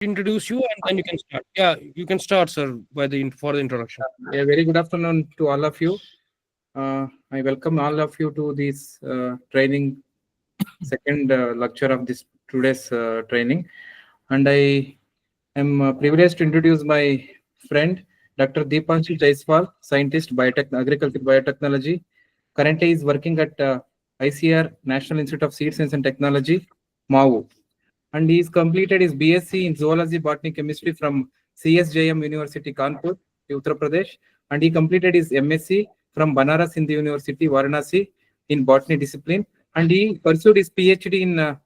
introduce you, and then you can start. Yeah, you can start, sir, for the introduction. A very good afternoon to all of you. I welcome all of you to this training, second lecture of this today's training. And I am privileged to introduce my friend, Dr. Deepanshu Jaiswal, scientist, agriculture biotechnology. Currently, is working at ICR, National Institute of Seed Science and Technology, MAU. And he's completed his BSc in Zoology, Botany, Chemistry from CSJM University, Kanpur, Uttar Pradesh. And he completed his MSc from Banaras Hindu University, Varanasi, in Botany discipline. And he pursued his PhD in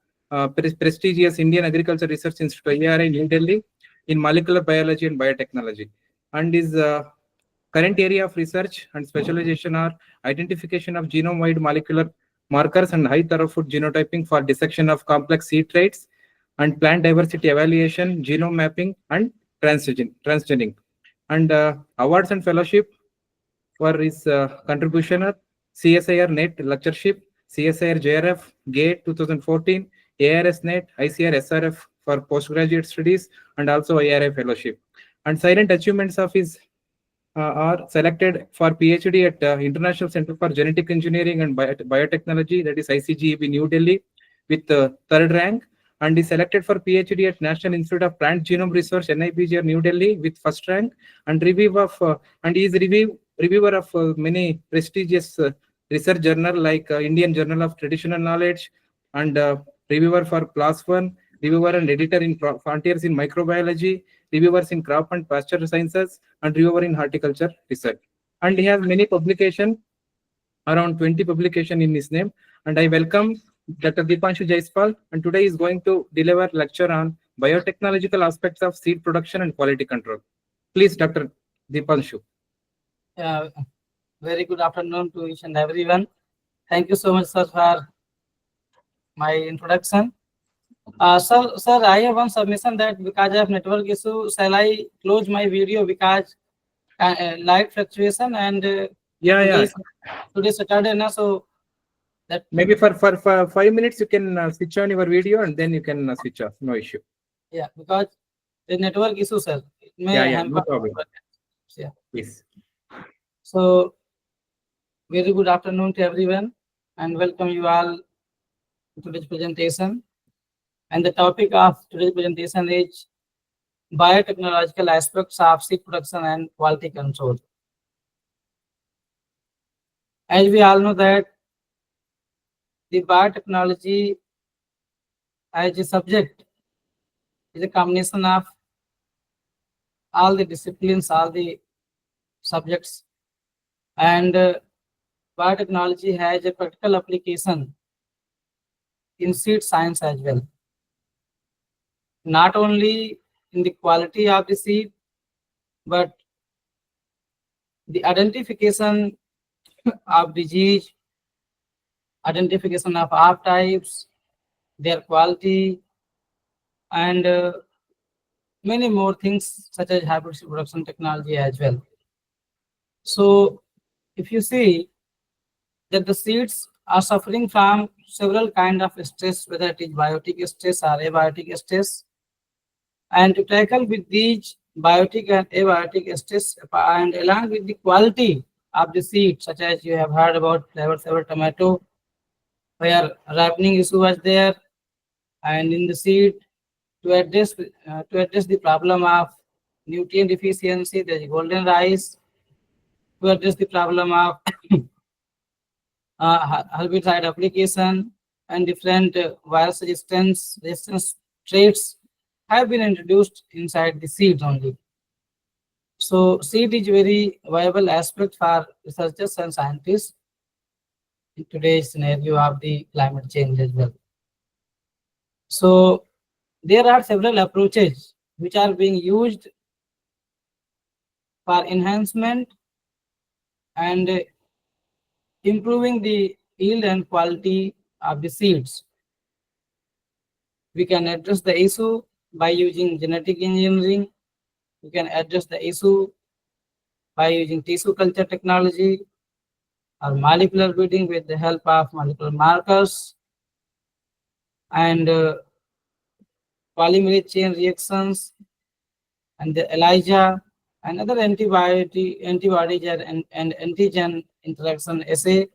prestigious Indian Agriculture Research Institute, ARI, New Delhi, in molecular biology and biotechnology. And his current area of research and specialization are identification of genome-wide molecular markers and high throughput genotyping for dissection of complex seed traits, and plant diversity evaluation, genome mapping, and transgenic. And awards and fellowship for his contribution are CSIR NET lectureship, CSIR JRF GATE 2014, ARS NET, ICR SRF for postgraduate studies, and also IRA fellowship. And silent achievements of his are selected for PhD at International Center for Genetic Engineering and Biotechnology, that is ICGEB, New Delhi, with third rank, and is selected for PhD at National Institute of Plant Genome Research, NIPGR, New Delhi, with first rank, and and he is reviewer of many prestigious research journal like Indian Journal of Traditional Knowledge, and reviewer for PLOS One, reviewer and editor in Frontiers in Microbiology, reviewers in Crop and Pasture Sciences, and reviewer in Horticulture Research. And he has many publications, around 20 publications in his name. And I welcome Dr. Deepanshu Jaiswal, and today he is going to deliver lecture on biotechnological aspects of seed production and quality control. Please, Dr. Deepanshu. Very good afternoon to each and everyone. Thank you so much, sir, for my introduction. Sir, I have one submission that because of network issue, shall I close my video because light fluctuation and today's Saturday now, so that maybe for 5 minutes you can switch on your video and then you can switch off. No issue. Yeah, because the network issue, sir. No problem. Yeah. Please. So, very good afternoon to everyone, and welcome you all to today's presentation. And the topic of today's presentation is biotechnological aspects of seed production and quality control. As we all know that the biotechnology as a subject is a combination of all the disciplines, all the subjects, and biotechnology has a practical application in seed science as well. Not only in the quality of the seed, but the identification of disease, identification of crop types, their quality, and many more things such as hybrid seed production technology as well. So if you see that the seeds are suffering from several kinds of stress, whether it is biotic stress or abiotic stress, and to tackle with these biotic and abiotic stress, and along with the quality of the seed, such as you have heard about flavor saver tomato, where ripening issue was there, and in the seed to address the problem of nutrient deficiency, there is golden rice. To address the problem of herbicide application and different virus resistance traits have been introduced inside the seeds only. So seed is very viable aspect for researchers and scientists in today's scenario of the climate change as well. So there are several approaches which are being used for enhancement and improving the yield and quality of the seeds. We can address the issue by using genetic engineering. We can address the issue by using tissue culture technology or molecular breeding with the help of molecular markers. And polymerase chain reactions, and the ELISA and other antibodies and antigen interaction assay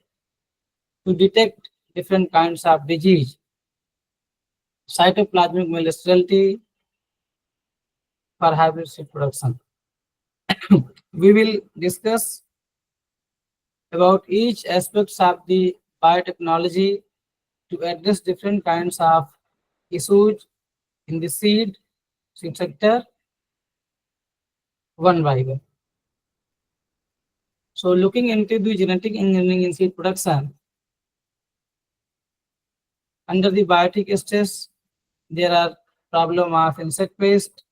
to detect different kinds of disease, cytoplasmic malleability for hybrid seed production. We will discuss about each aspects of the biotechnology to address different kinds of issues in the seed sector one by one. So looking into the genetic engineering in seed production, under the biotic stress, there are problem of insect pest,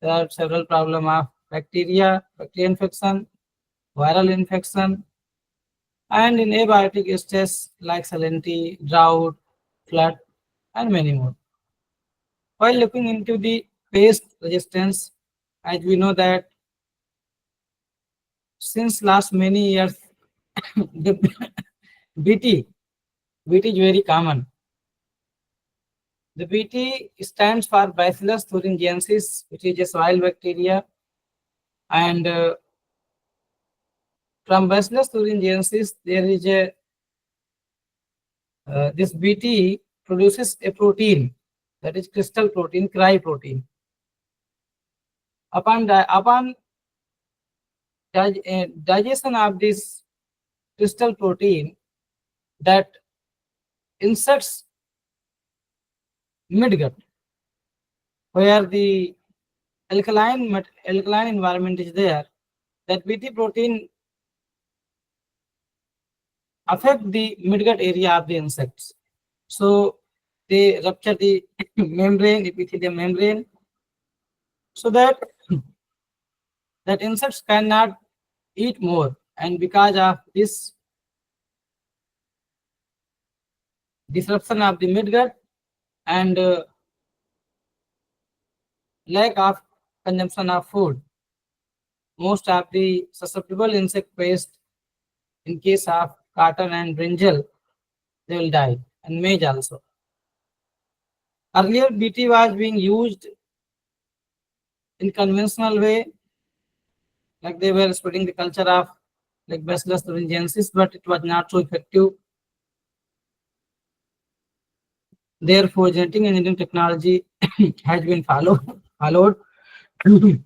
there are several problem of bacteria infection, viral infection, and in abiotic stress like salinity, drought, flood, and many more. While looking into the pest resistance, as we know that since last many years, the BT is very common. The BT stands for Bacillus thuringiensis, which is a soil bacteria, and from Bacillus thuringiensis, there is a this BT produces a protein, that is crystal protein, cry protein. Upon digestion of this crystal protein, that inserts midgut, where the alkaline environment is there, that BT protein affect the midgut area of the insects. So they rupture the membrane, epithelial membrane, so that insects cannot eat more. And because of this disruption of the midgut and lack of consumption of food, most of the susceptible insect pest, in case of cotton and brinjal, they will die, and maize also. Earlier, BT was being used in conventional way, like they were spreading the culture of like Bacillus thuringiensis, but it was not so effective. Therefore, genetic engineering technology has been followed to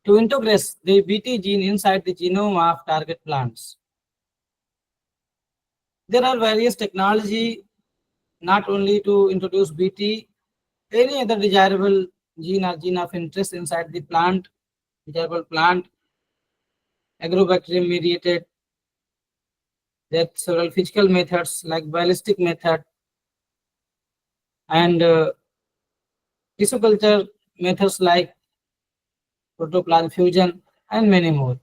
integrate the BT gene inside the genome of target plants. There are various technology not only to introduce BT, any other desirable gene or gene of interest inside the plant, desirable plant, agrobacterium mediated. There are several physical methods like ballistic method and tissue culture methods like protoplasm fusion and many more.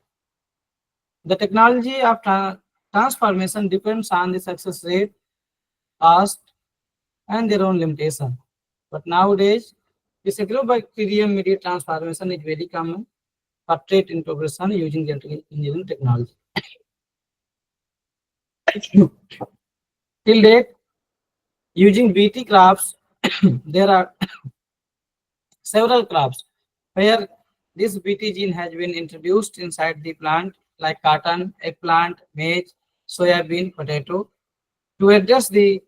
The technology of transformation depends on the success rate, cost, and their own limitation. But nowadays, this agrobacterium mediated transformation is very common for trait integration using genetic engineering technology. Till date, using BT crops, there are several crops where this BT gene has been introduced inside the plant like cotton, eggplant, maize, soybean, potato to address the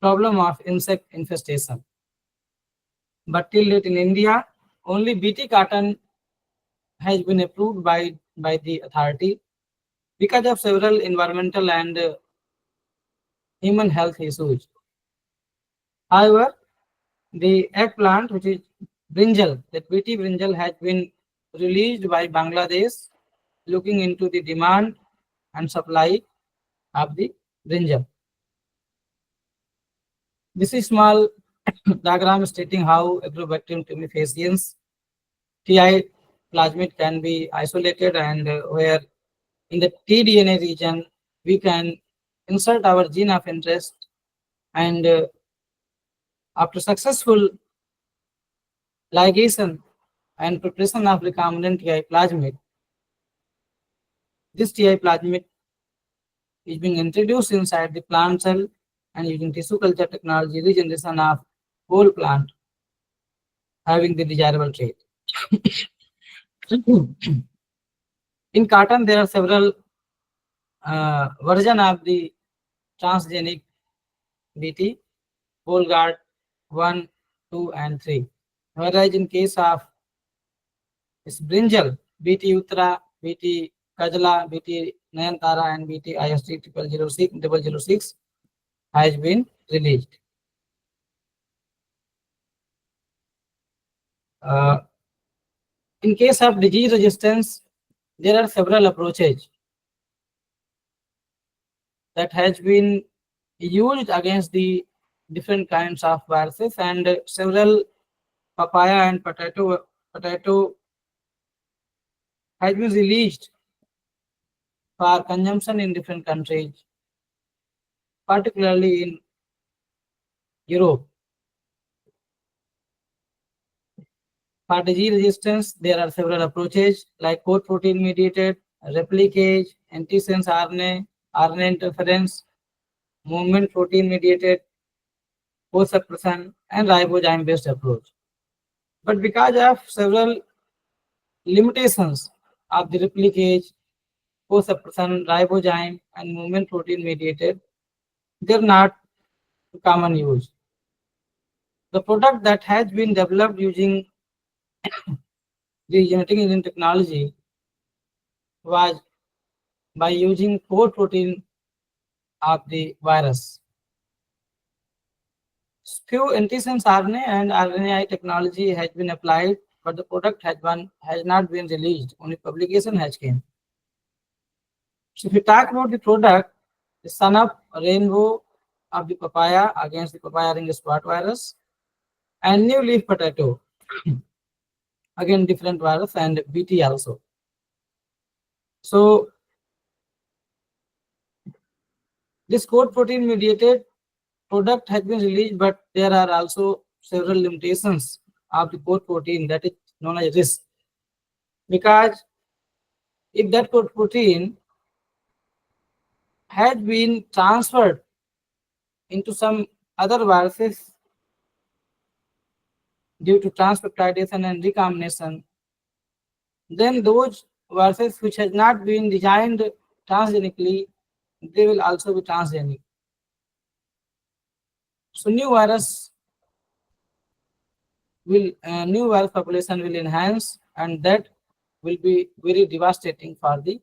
problem of insect infestation. But till date in India, only BT cotton has been approved by the authority because of several environmental and human health issues. However, the eggplant, which is brinjal, that BT brinjal has been released by Bangladesh, looking into the demand and supply of the brinjal. This is small diagram stating how Agrobacterium tumefaciens TI plasmid can be isolated, and where in the tDNA region we can insert our gene of interest, and after successful ligation and preparation of recombinant TI plasmid, this TI plasmid is being introduced inside the plant cell, and using tissue culture technology, regeneration of whole plant having the desirable trait. In cotton, there are several versions of the transgenic BT, whole guard 1, 2, and 3. Whereas in case of brinjal, BT Uttara, BT Kajala, BT Nayantara, and BT IST 006 has been released. In case of disease resistance, there are several approaches that has been used against the different kinds of viruses, and several papaya and potato has been released for consumption in different countries, particularly in Europe. For disease resistance, there are several approaches like core protein mediated, replicase, antisense RNA, RNA interference, movement protein mediated, co-suppression, and ribozyme based approach. But because of several limitations of the replicase, co-suppression, ribozyme, and movement protein mediated, they're not common use. The product that has been developed using the genetic engineering technology was by using core protein of the virus. Few antisense RNA and RNAi technology has been applied, but the product has not been released. Only publication has came. So if we talk about the product, the son of rainbow of the papaya against the papaya ring spot virus, and new leaf potato again different virus, and BT also. So this core protein mediated product has been released, but there are also several limitations of the core protein that is known as risk. Because if that core protein had been transferred into some other viruses due to transpeptidation and recombination, then those viruses which has not been designed transgenically, they will also be transgenic. So new virus population will enhance, and that will be very devastating for the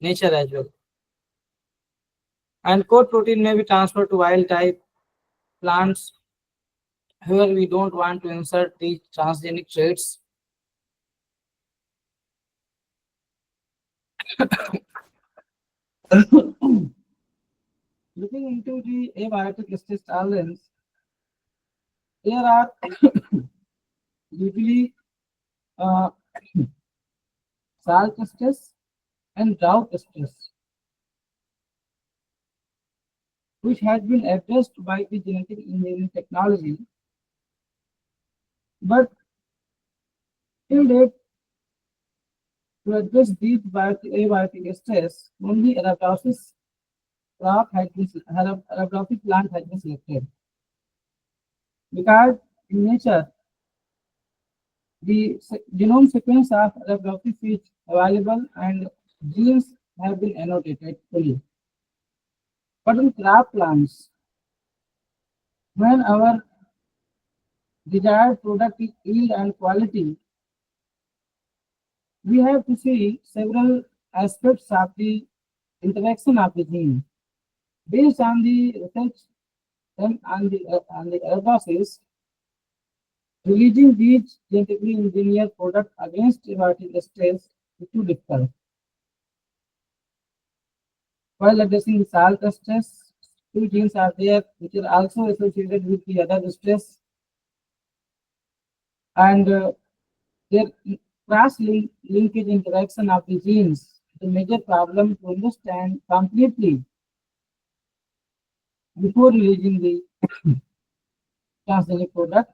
nature as well. And core protein may be transferred to wild type plants where we don't want to insert the transgenic traits. Looking into the abiotic stress tolerance, there are usually uh, salt stress and drought stress, which has been addressed by the genetic engineering technology. But till date, to address these abiotic stress, only Arabidopsis plant has been selected. Because in nature, the genome sequence of Arabidopsis is available and genes have been annotated fully. But in crop plants, when our desired product is yield and quality, we have to see several aspects of the interaction of the gene. Based on the research and on the Arabidopsis, releasing these genetically engineered products against abiotic stress is too difficult. While addressing the salt stress, two genes are there which are also associated with the other stress, and their cross-linkage interaction of the genes is a major problem to understand completely before releasing the transgenic product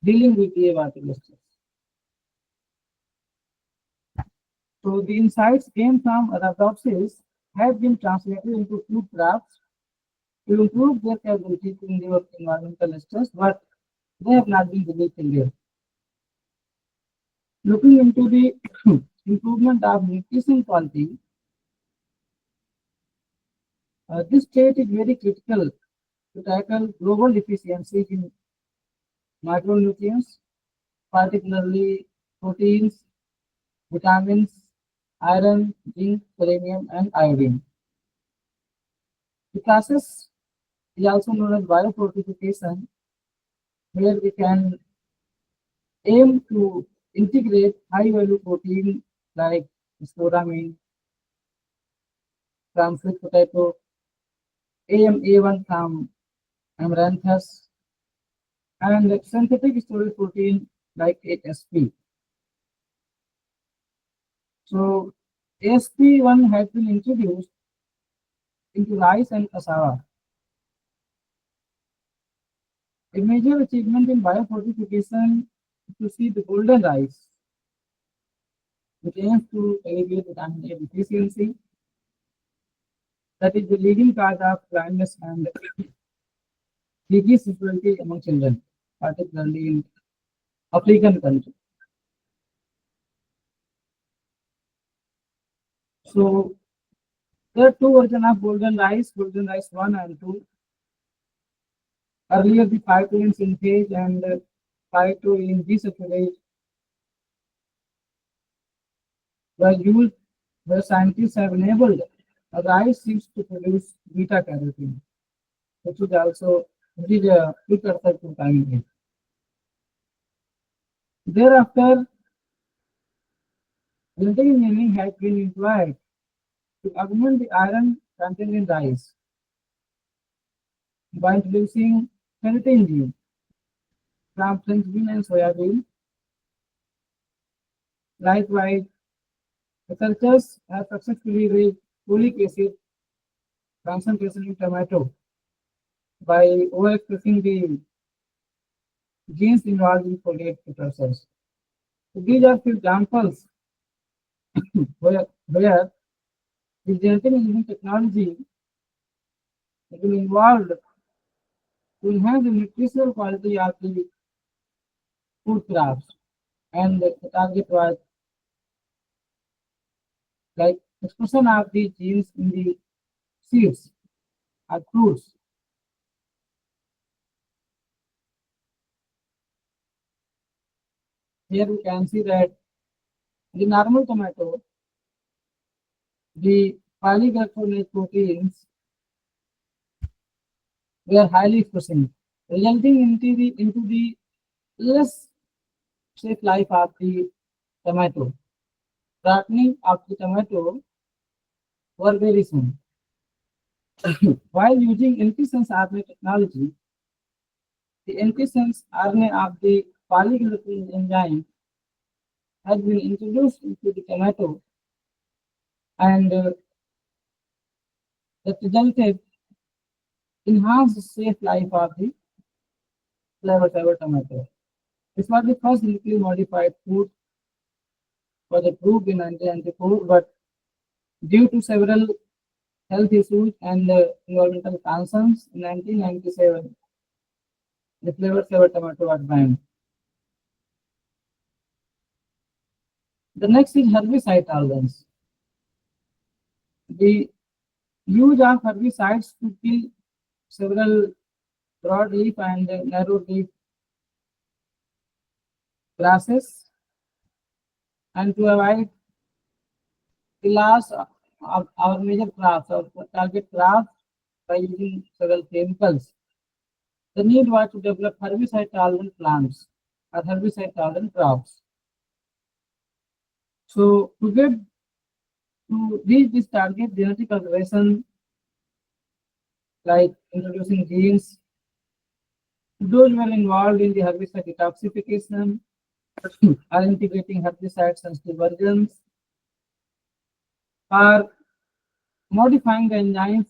dealing with the abiotic stress. So the insights came from Arabidopsis have been translated into food crops to improve their capability to endure environmental stress, but they have not been released in there. Looking into the improvement of nutrition quality, this state is very critical to tackle global deficiencies in micronutrients, particularly proteins, vitamins, iron, zinc, selenium, and iodine. The process is also known as biofortification, where we can aim to integrate high-value protein like sporamine from sweet potato, AMA1 from amaranthus, and synthetic storage protein like ASP. So ASP1 has been introduced into rice and cassava. A major achievement in biofortification is to see the golden rice, which aims to alleviate vitamin A deficiency. That is the leading cause of blindness and disease severity among children, particularly in African countries. So there are two versions of golden rice 1 and 2. Earlier, the 5-to-in synthase and 5-to-in desaturate were used, where scientists have enabled rice seeds to produce beta carotene, which is also a precursor to vitamin A. Thereafter, genetic engineering has been employed to augment the iron content in rice by introducing ferritin gene from French bean and soya bean. Likewise, researchers have successfully reached folic acid concentration in tomato by overexpressing the genes involved in folate precursors. So these are few examples where the genetic engineering technology has been involved to enhance the nutritional quality of the food crops, and the target was like expression of the genes in the seeds or fruits. Here we can see that the normal tomato, the polyglycerol proteins were highly expressing, resulting into the less shelf life of the tomato. Ripening of the tomato were very soon. While using antisense RNA technology, the antisense RNA of the polyglycerol enzyme has been introduced into the tomato, and that resulted enhanced shelf life of the flavor saver tomato. This was the first nuclear modified food was approved in 1994, but due to several health issues and environmental concerns, in 1997, the flavor saver tomato was banned. The next is herbicide tolerance. The use of herbicides to kill several broadleaf and narrowleaf grasses, and to avoid the loss of our major crops or target crops by using several chemicals. The need was to develop herbicide tolerant plants or herbicide tolerant crops. So to reach this target, genetic conservation like introducing genes, those were involved in the herbicide detoxification or integrating herbicide sensitive versions or modifying the enzymes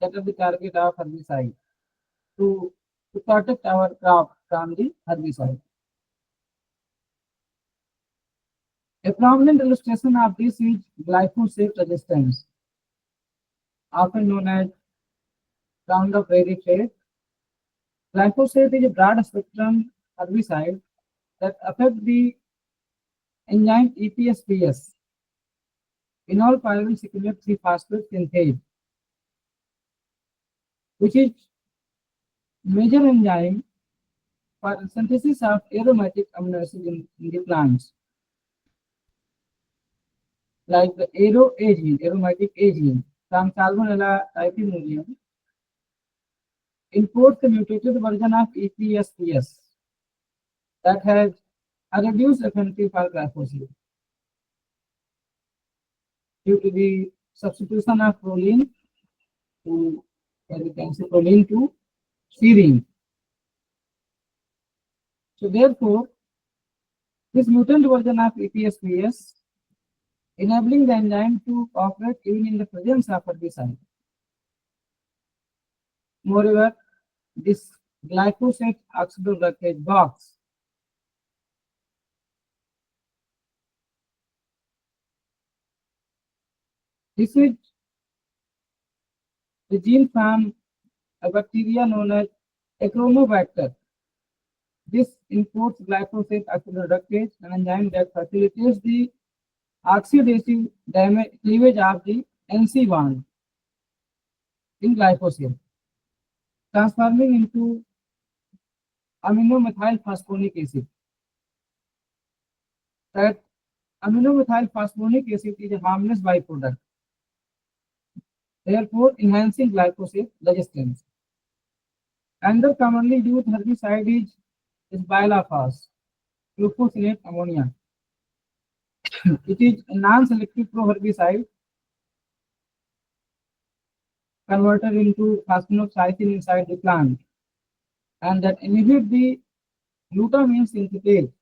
that are the target of herbicide to, to protect our crop from the herbicide. A prominent illustration of this is glyphosate resistance, often known as Roundup ready trait. Glyphosate is a broad spectrum herbicide that affect the enzyme EPSPS, enol pyruvyl cyclamate 3 phosphate synthase, which is major enzyme for synthesis of aromatic amino acids in the plants, like the aromatic A gene from Salmonella typhimurium, encodes the mutated version of EPSPS that has a reduced affinity for glyphosate due to the substitution of proline to, as you can see, proline to serine. So therefore, this mutant version of EPSPS enabling the enzyme to operate even in the presence of herbicide. Moreover, this glyphosate oxidoreductase box this is the gene from a bacteria known as Achromobacter. This encodes glyphosate oxidoreductase, an enzyme that facilitates the oxidative cleavage of the NC bond in glyphosate, transforming into amino-methylphosphonic acid. That amino-methylphosphonic acid is a harmless byproduct, therefore enhancing glyphosate resistance. Another commonly used herbicide is bilaphos, glufosinate ammonia. It is a non-selective pro-herbicide converted into phosphonocystin inside the plant, and that inhibit the glutamine synthetase,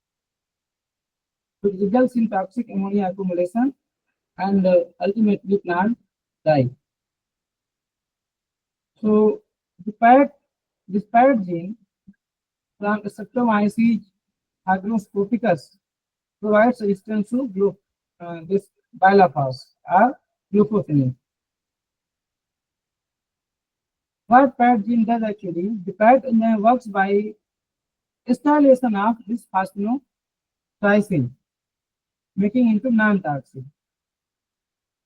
which results in toxic ammonia accumulation and ultimately plant die. So this parrot gene from Streptomyces hygroscopicus provides resistance to this bilaphos or glufosinate. What PAD gene does actually, the PAD enzyme works by acetylation of this phosphonocystin, making into non-toxic.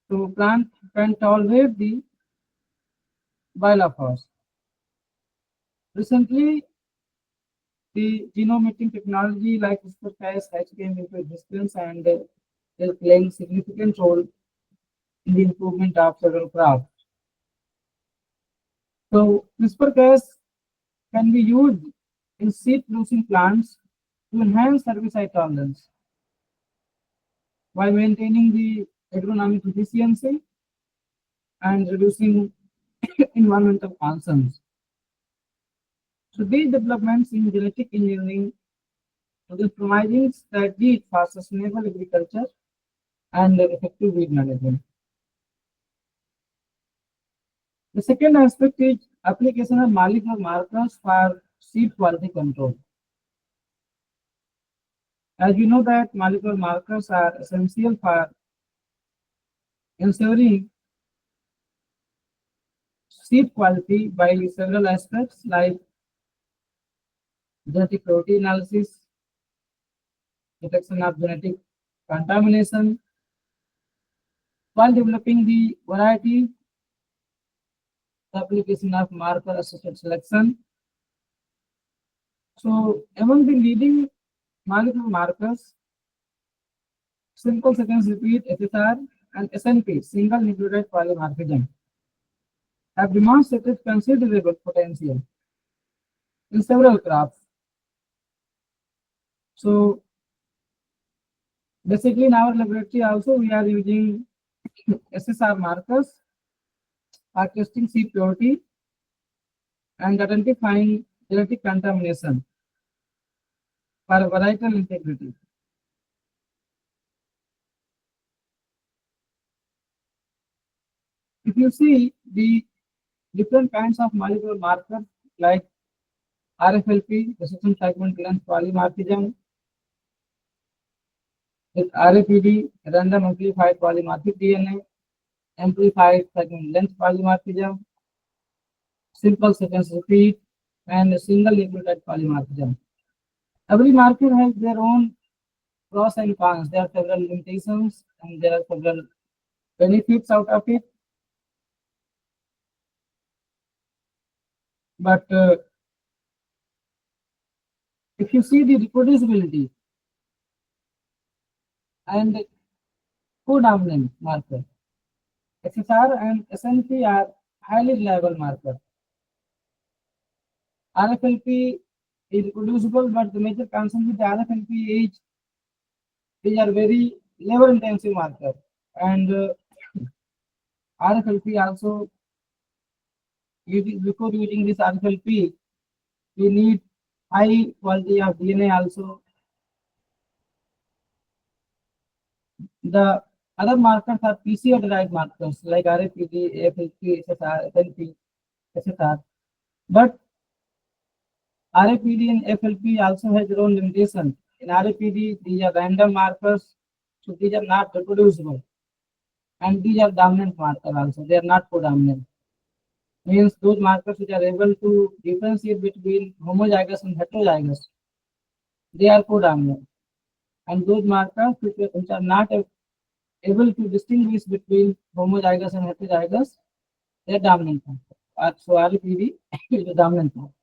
So plant can tolerate the bilaphos. Recently, the genome editing technology like CRISPR-Cas has came into existence and is playing significant role in the improvement of several crops. So CRISPR-Cas can be used in seed-producing plants to enhance herbicide tolerance while maintaining the agronomic efficiency and reducing environmental concerns. So these developments in genetic engineering are providing strategies for sustainable agriculture and effective weed management. The second aspect is application of molecular markers for seed quality control. As you know that molecular markers are essential for ensuring seed quality by several aspects like genetic protein analysis, detection of genetic contamination, while developing the variety, the application of marker assisted selection. So among the leading molecular markers, simple sequence repeat SSR and SNP, single nucleotide polymorphism, have demonstrated considerable potential in several crops. So basically in our laboratory also we are using SSR markers for testing seed purity and identifying genetic contamination for varietal integrity. If you see the different kinds of molecular markers like RFLP, resistant fragment length polymorphism, with RAPD, random amplified polymorphic DNA, amplified fragment length polymorphism, simple sequence repeat, and a single nucleotide polymorphism. Every marker has their own pros and cons. There are several limitations and there are several benefits out of it. But if you see the reproducibility and codominant marker, SSR and SNP are highly reliable markers. RFLP is reproducible, but the major concern with the RFLP is these are very labor intensive markers. And RFLP also, before using this RFLP, we need high quality of DNA also. The other markers are PCR derived markers like RAPD, AFLP, SSR, FLP, etc. But RAPD and FLP also has their own limitation. In RAPD, these are random markers, so these are not reproducible. And these are dominant markers also, they are not codominant. Means those markers which are able to differentiate between homozygous and heterozygous, they are codominant. And those markers which are not able to distinguish between homozygous and heterozygous, they are dominant marker. So RAPD is the dominant marker.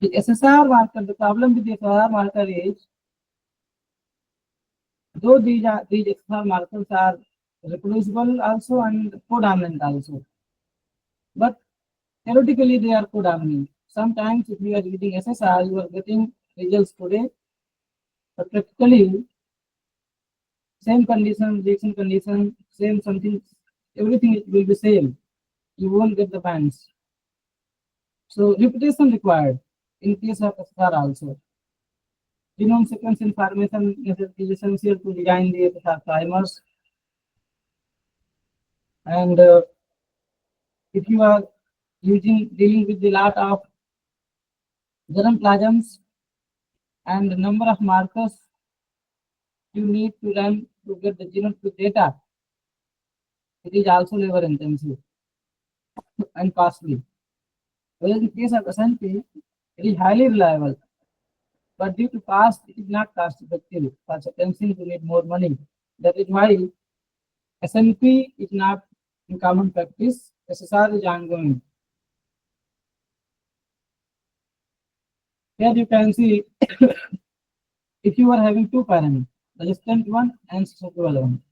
The SSR marker, the problem with the SSR marker is, though these SSR markers are reproducible also and codominant also, but theoretically they are codominant. Sometimes if you are using SSR, you are getting results today, but practically same condition, reaction condition, same something, everything will be same. You won't get the bands. So repetition required in case of SSR also. Genome sequence information is essential to design the SSR primers. And if you are dealing with the lot of germ plasms and the number of markers you need to run to get the genome data, it is also labor intensive and costly. Whereas in the case of SNP, it is highly reliable, but due to cost, it is not cost effective. For sequencing, you need more money. That is why SNP is not in common practice. SSR is ongoing. Here you can see if you are having two parameters, resistant one and susceptible one.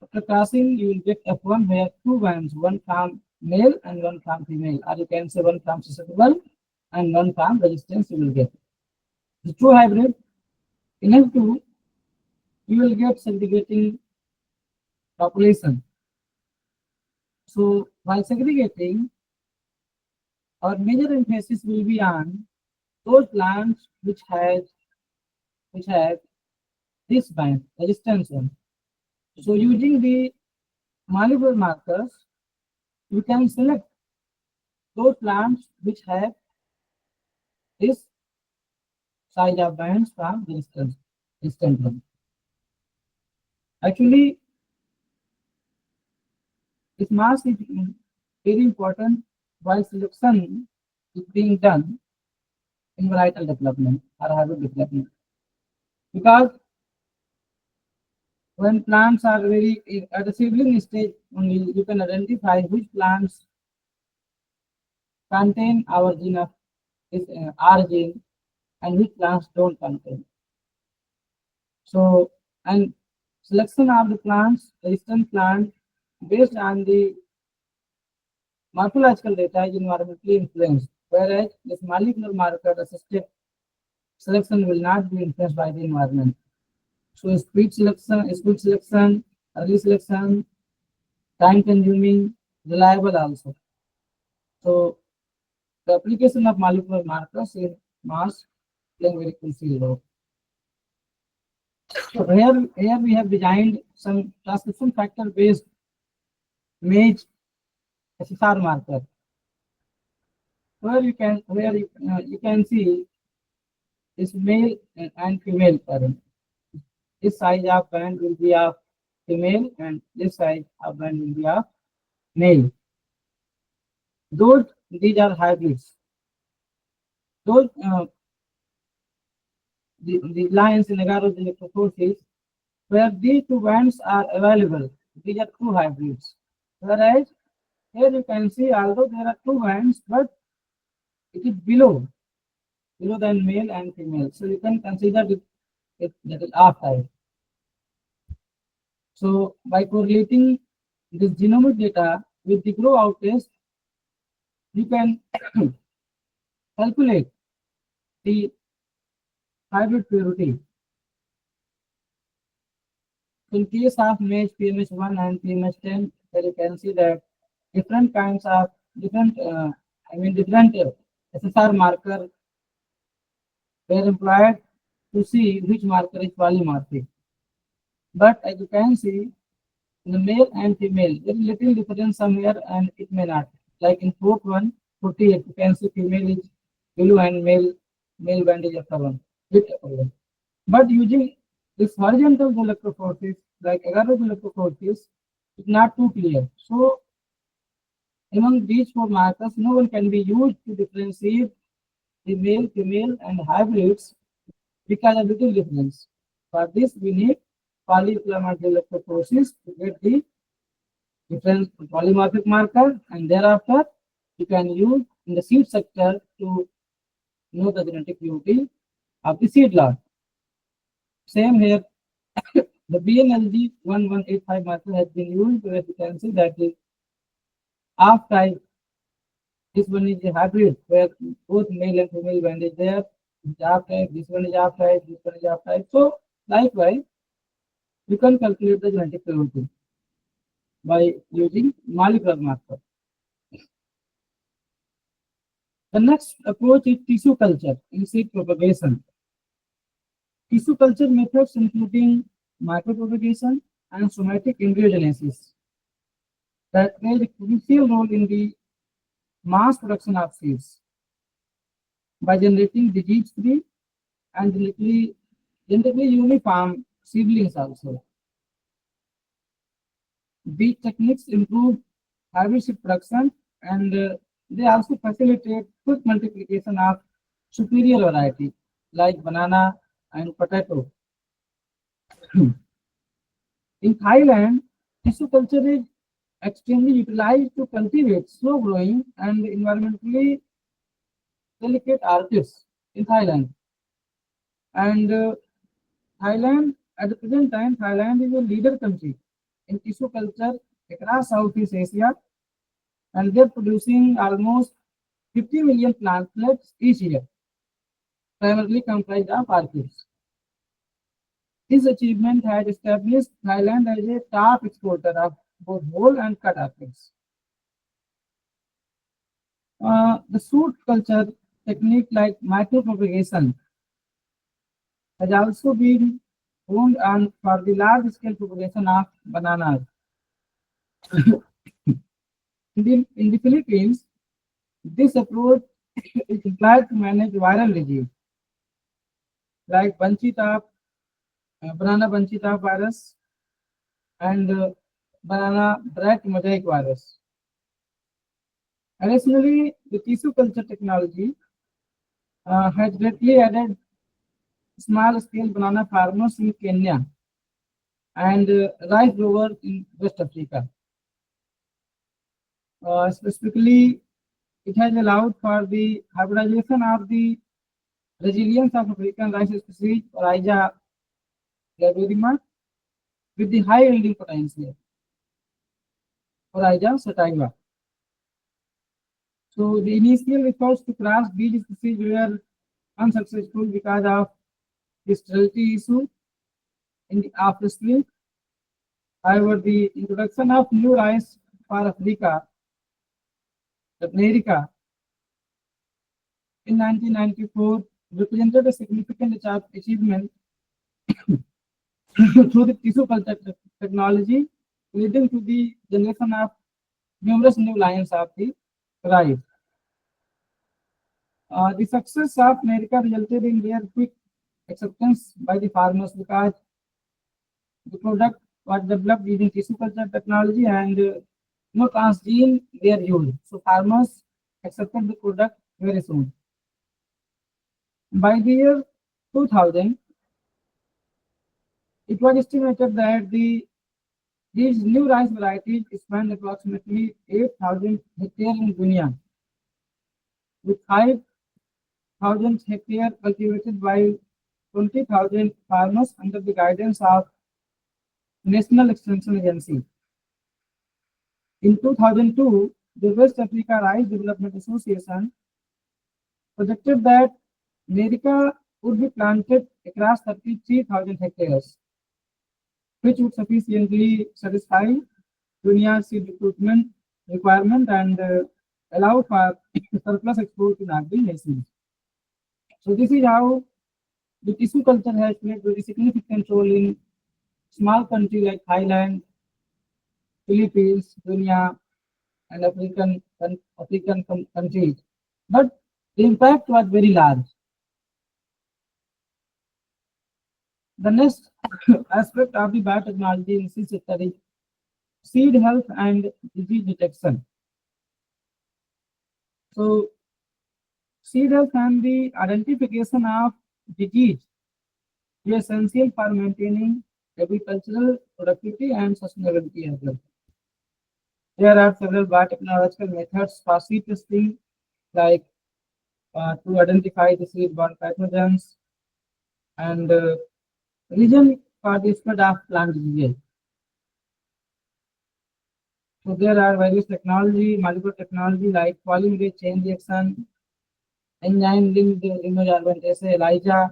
After crossing, you will get F1 where two bands, one from male and one from female, or you can say one from susceptible and one from resistance you will get. The true hybrid, in F2, you will get segregating population. So while segregating, our major emphasis will be on those plants which have this band, resistance one. So using the molecular markers, you can select those plants which have this size of bands from the resistant one. Actually, this mass is very important while selection is being done in varietal development or hybrid development. Because when plants are very at the seedling stage only, you can identify which plants contain our gene of this R gene and which plants don't contain. So, and selection of the plants, resistant plant, based on the morphological data is environmentally influenced, whereas this molecular marker assisted selection will not be influenced by the environment. So speed selection, early selection, time consuming, reliable also. So the application of molecular markers in mass playing very crucial role. So here we have designed some transcription factor based image SSR marker. Where you can see this male and female parent. This size of band will be of female and this size of band will be of male. These are hybrids. Those the lines in agarose electrophores where these two bands are available. These are true hybrids. Whereas here you can see, although there are two bands, but it is below than male and female. So you can consider it that is half type. So by correlating this genomic data with the grow out test, you can calculate the hybrid purity. In case of match PMH1 and PMH10, there you can see that different kinds of different SSR marker were employed to see which marker is polymorphic. But as you can see, in the male and female, there is little difference somewhere and it may not. Like in port 1, 48, you can see female is blue and male band is after one, with upper one. But using this horizontal electrophoresis, like agarose electrophoresis, it's not too clear. So among these four markers, no one can be used to differentiate the male, female, and hybrids because of little difference. For this, we need polyfilament electrophoresis to get the different polymorphic marker, and thereafter you can use in the seed sector to know the genetic purity of the seed lot. Same here, the BNLG 1185 marker has been used where you can see that the half type, this one is a hybrid where both male and female band is there. It's half type, this one is half type, this one is half type. So likewise, you can calculate the genetic purity by using molecular marker. The next approach is tissue culture in seed propagation. Tissue culture methods including micropropagation and somatic embryogenesis that play a crucial role in the mass production of seeds by generating disease-free and genetically uniform seedlings also. These techniques improve hybrid seed production and they also facilitate quick multiplication of superior variety like banana and potato. In Thailand, tissue culture is extremely utilized to cultivate slow growing and environmentally delicate orchids in Thailand. And Thailand, at the present time, Thailand is a leader country in tissue culture across Southeast Asia, and they're producing almost 50 million plantlets each year, primarily comprised of orchids. This achievement has established Thailand as a top exporter of both whole and cut orchids. The shoot culture technique like micropropagation has also been honed on for the large scale propagation of bananas. In the Philippines, this approach is applied to manage viral disease like bunchy top, banana bunchy top virus and banana bright mosaic virus. Additionally, the tissue culture technology has greatly added small scale banana farmers in Kenya and rice growers in West Africa. Specifically, it has allowed for the hybridization of the resilience of African rice species Oryza glaberrima with the high yielding potential Oryza sativa. So the initial efforts to cross these species were unsuccessful because of the sterility issue in the offspring. However, the introduction of new rice for Africa, the America, in 1994 represented a significant achievement through the tissue culture technology, leading to the generation of numerous new lines of the rice. The success of America resulted in their quick acceptance by the farmers because the product was developed using tissue culture technology and no transgene were used. So farmers accepted the product very soon. By the year 2000, it was estimated that these new rice varieties span approximately 8,000 hectares in Dunia, with 5,000 hectares cultivated by 20,000 farmers under the guidance of National Extension Agency. In 2002, the West Africa Rice Development Association projected that America would be planted across 33,000 hectares, which would sufficiently satisfy Dunia's seed recruitment requirement and allow for surplus export to neighboring nations. So this is how the tissue culture has played very significant role in small countries like Thailand, Philippines, Dunia, and African countries. But the impact was very large. The next aspect of the biotechnology in seed sector is seed health and disease detection. So seed health and the identification of disease is essential for maintaining agricultural productivity and sustainability as well. There are several biotechnological methods for seed testing, like to identify the seed-borne pathogens and region for the spread of plant disease. So there are various technology, multiple technology like polymerase chain reaction, enzyme linked immunosorbent ELISA.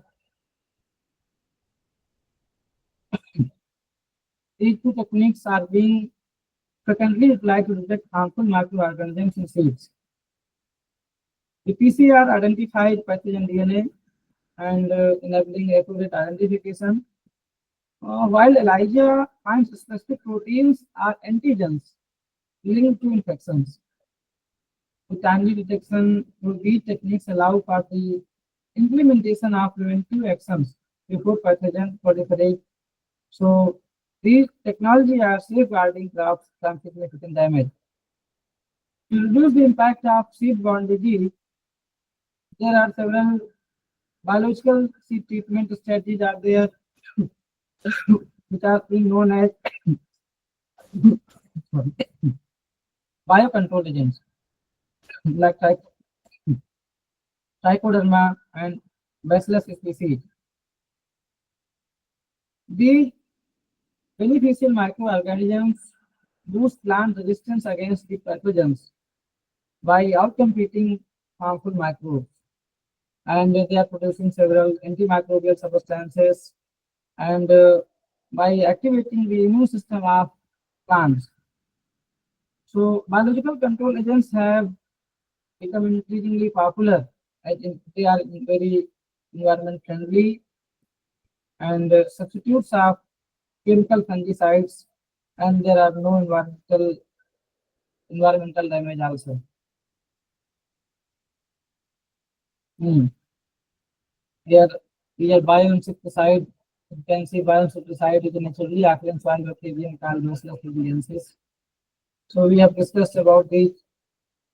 These two techniques are being frequently applied to detect harmful microorganisms in seeds. The PCR identified pathogen DNA and enabling accurate identification, while ELISA finds specific proteins or antigens linked to infections. The timely detection through these techniques allow for the implementation of preventive actions before pathogens proliferate. So these technology are safeguarding crops from significant damage. To reduce the impact of seed-borne disease, there are several biological seed treatment strategies are there, which are being known as sorry, biocontrol agents like trichoderma and bacillus species. These beneficial microorganisms boost plant resistance against the pathogens by outcompeting harmful microbes, and they are producing several antimicrobial substances and by activating the immune system of plants. So biological control agents have become increasingly popular. I think they are very environment friendly and substitutes of chemical fungicides, and there are no environmental damage also. Hmm. Here, here bioinsecticide. You can see bioinsecticide is a naturally occurring soil bacterium called Bacillus thuringiensis. So we have discussed about the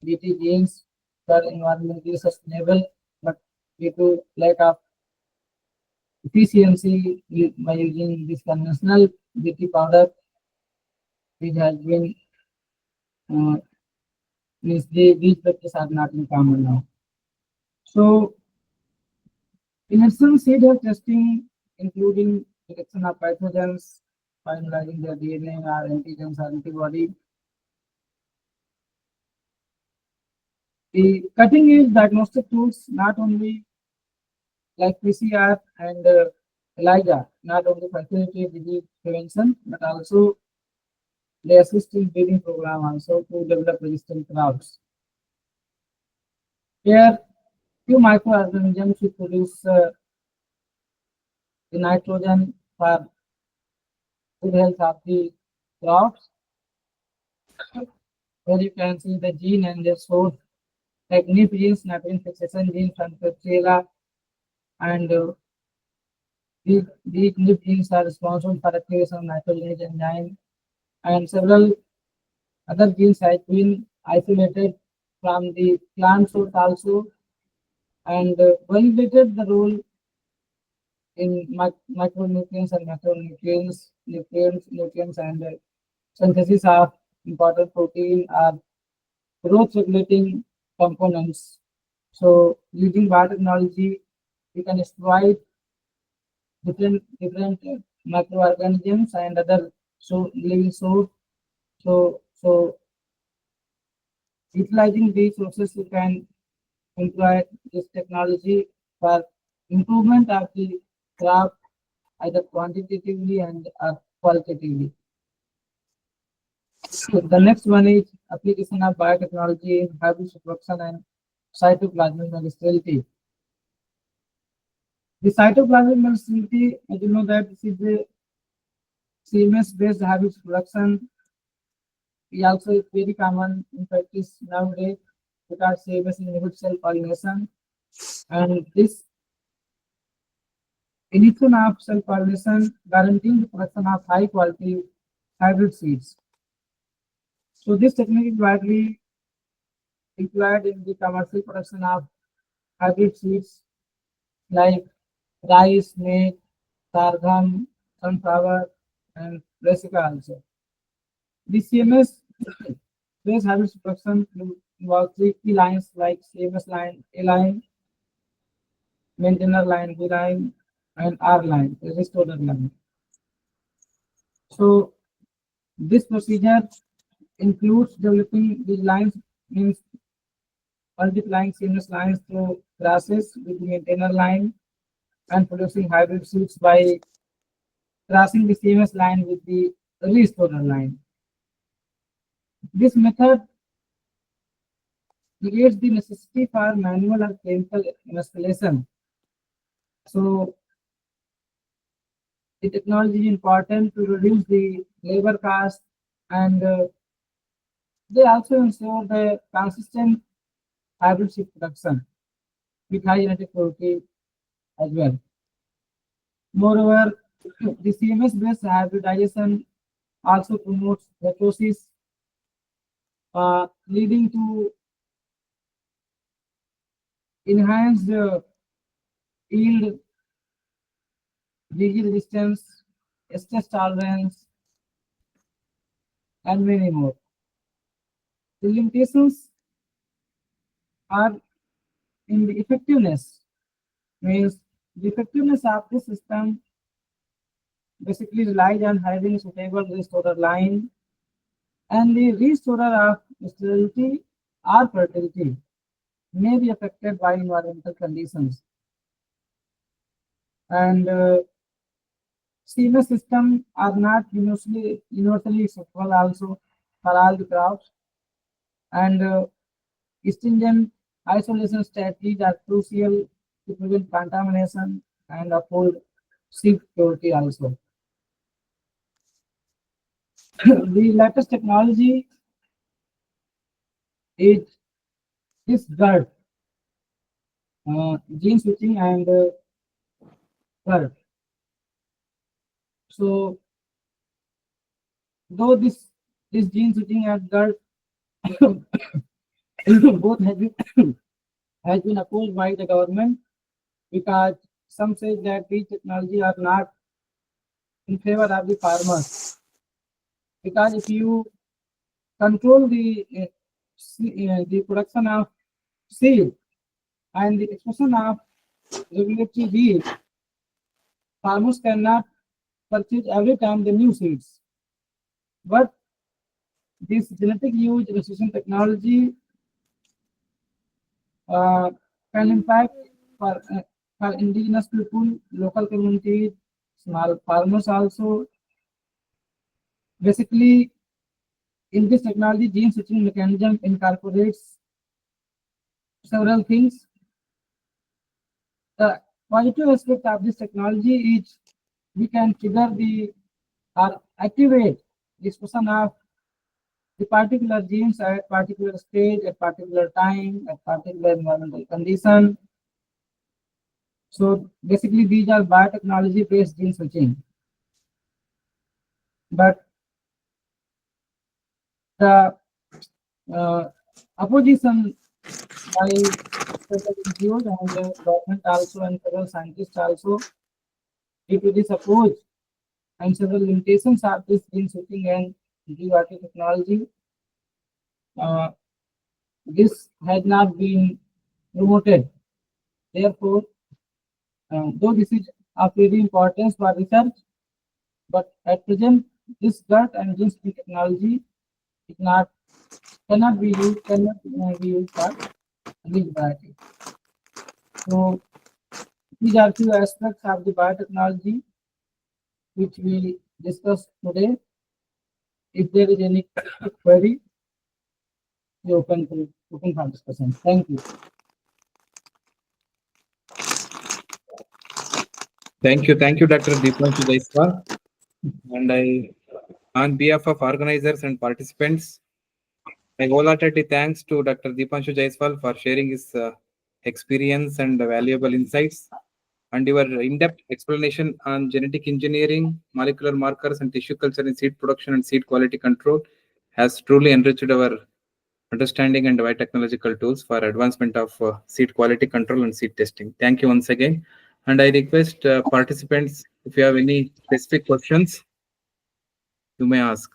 BT genes that are environmentally sustainable, but due to lack of efficiency by using this conventional BT powder, which has been uh, these practices are not in common now. So in essence, seed health testing, including detection of pathogens, finalizing their DNA or antigens or antibody, the cutting edge diagnostic tools not only like PCR and ELISA, not only facilitate disease prevention, but also they assist in breeding program also to develop resistant crops. Here, few microorganisms which produce the nitrogen for good health of the crops. Here you can see the gene and their source, like NIP genes, nitrogen fixation gene from Klebsiella, and these NIP genes are responsible for activation of nitrogenase enzyme, and several Other genes have been isolated from the plant source also and validated the role in micronutrients and macronutrients, nutrients and synthesis of important protein are growth regulating components. So using biotechnology, we can exploit different microorganisms and other living source. So utilizing these sources, we can employ this technology for improvement of the crop either quantitatively and qualitatively. So the next one is application of biotechnology in hybrid production and cytoplasmic motility. The cytoplasmic motility, as you know that this is the CMS-based hybrid production. It also is very common in practice nowadays because CMS inhibits cell pollination, and this inhibition of cell pollination guaranteeing the production of high quality hybrid seeds. So this technique is widely employed in the commercial production of hybrid seeds like rice, maize, sorghum, sunflower, and brassica also. The CMS based hybrid production involves three key lines like CMS line, A line, maintainer line, B line, and R line, restorer line. So this procedure includes developing these lines, means multiplying CMS lines through grasses with the maintainer line and producing hybrid seeds by crossing the CMS line with the restorer line. This method creates the necessity for manual or chemical installation. So the technology is important to reduce the labor cost and they also ensure the consistent hybrid seed production with high genetic quality as well. Moreover, the CMS-based hybridization also promotes necrosis, leading to enhanced yield, disease resistance, stress tolerance, and many more. The limitations are in the effectiveness, means the effectiveness of the system basically relies on having suitable restorer line and the restorer of sterility or fertility may be affected by environmental conditions. And CMS systems are not universally suitable also for all the crops. And stringent isolation strategies are crucial to prevent contamination and uphold seed purity also. The latest technology is this GERD, gene switching and GERD. So though this gene switching and GERD both has been opposed by the government because some say that these technology are not in favor of the farmers. Because if you control the production of seed and the expression of regulatory weed, farmers cannot purchase every time the new seeds. But this genetic use resistance technology uh, can impact for indigenous people, local communities, small farmers also. Basically, in this technology, gene switching mechanism incorporates several things. The positive aspect of this technology is we can trigger the or activate the expression of the particular genes at particular stage, at particular time, at particular environmental condition. So basically, these are biotechnology-based gene switching. But the opposition by several NGOs and government also and several scientists also, due to this approach and several limitations of this gene shooting and GWT technology, uh, this had not been promoted. Therefore, though this is of very importance for research, but at present, this gut and gene shooting technology is not cannot be used for this variety. So these are few aspects of the biotechnology which we discussed today. If there is any query, we open for discussion. Thank you. Thank you, Dr. Deepanshu Jaiswal. And on behalf of organizers and participants, my wholeheartedly thanks to Dr. Deepanshu Jaiswal for sharing his experience and valuable insights, and your in-depth explanation on genetic engineering, molecular markers, and tissue culture in seed production and seed quality control has truly enriched our understanding and biotechnological tools for advancement of seed quality control and seed testing. Thank you once again. And I request participants, if you have any specific questions, you may ask.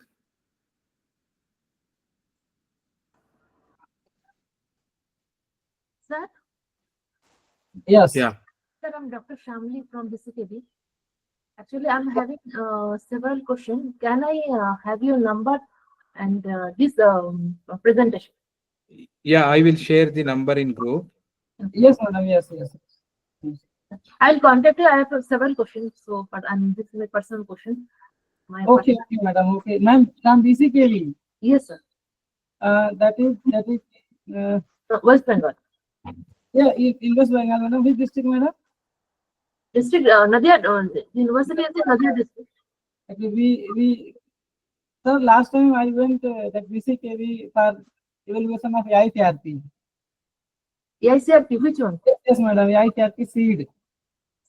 Sir, Yes. Yeah. sir, I'm Dr. Shamli from BCKB. Actually, I'm having several questions. Can I have your number and this presentation? Yeah, I will share the number in group. Yes, madam. Yes. I'll contact you. I have several questions. So, but this is my personal question. Okay, madam. Okay, ma'am. From BCKV. Yes, sir. That is. West Bengal. Yeah, in West Bengal, madam. Which district, madam? District Nadia. University is in Nadia district. Okay, sir, last time I went that BCKV for evaluation of ICRP. ICRP, which one? Yes, madam. ICRP seed.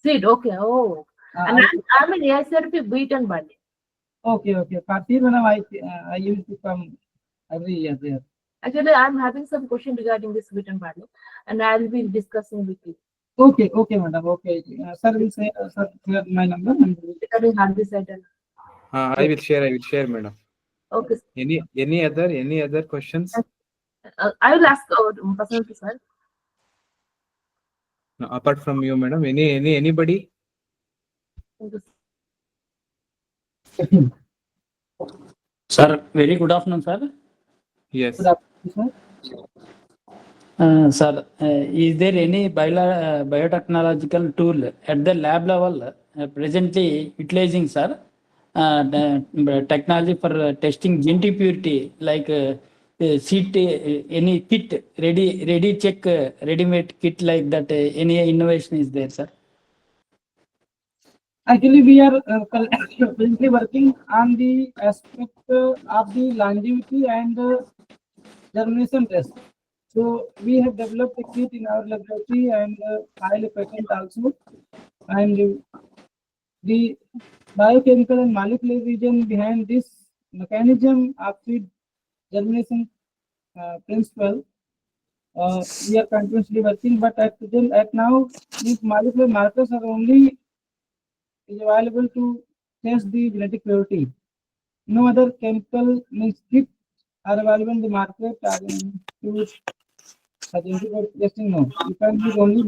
Seed. Okay. Oh, and I'm in ICRP wheat and barley. Okay. For seed, madam, I used to come every year there. Actually, I'm having some question regarding this wheat and barley, and I'll be discussing with you. Okay, madam. Okay, sir will say, sir, my number. Regarding herbicide. I will share, madam. Okay. Any other questions? I will ask personally, sir. No, apart from you, madam, anybody? Sir, very good afternoon, sir. Yes. Good afternoon, sir. Sir, is there any biotechnological tool at the lab level presently utilizing, sir, the technology for testing GMT purity, like seed, any kit, ready check, ready-made kit like that? Any innovation is there, sir? Actually, we are currently working on the aspect of the longevity and germination test. So we have developed a kit in our laboratory and filed a patent also. And the biochemical and molecular reason behind this mechanism of seed germination principle, we are continuously working. But at now, these molecular markers are only available to test the genetic purity. No other chemical kit are available in the market to identify testing. No, you can use only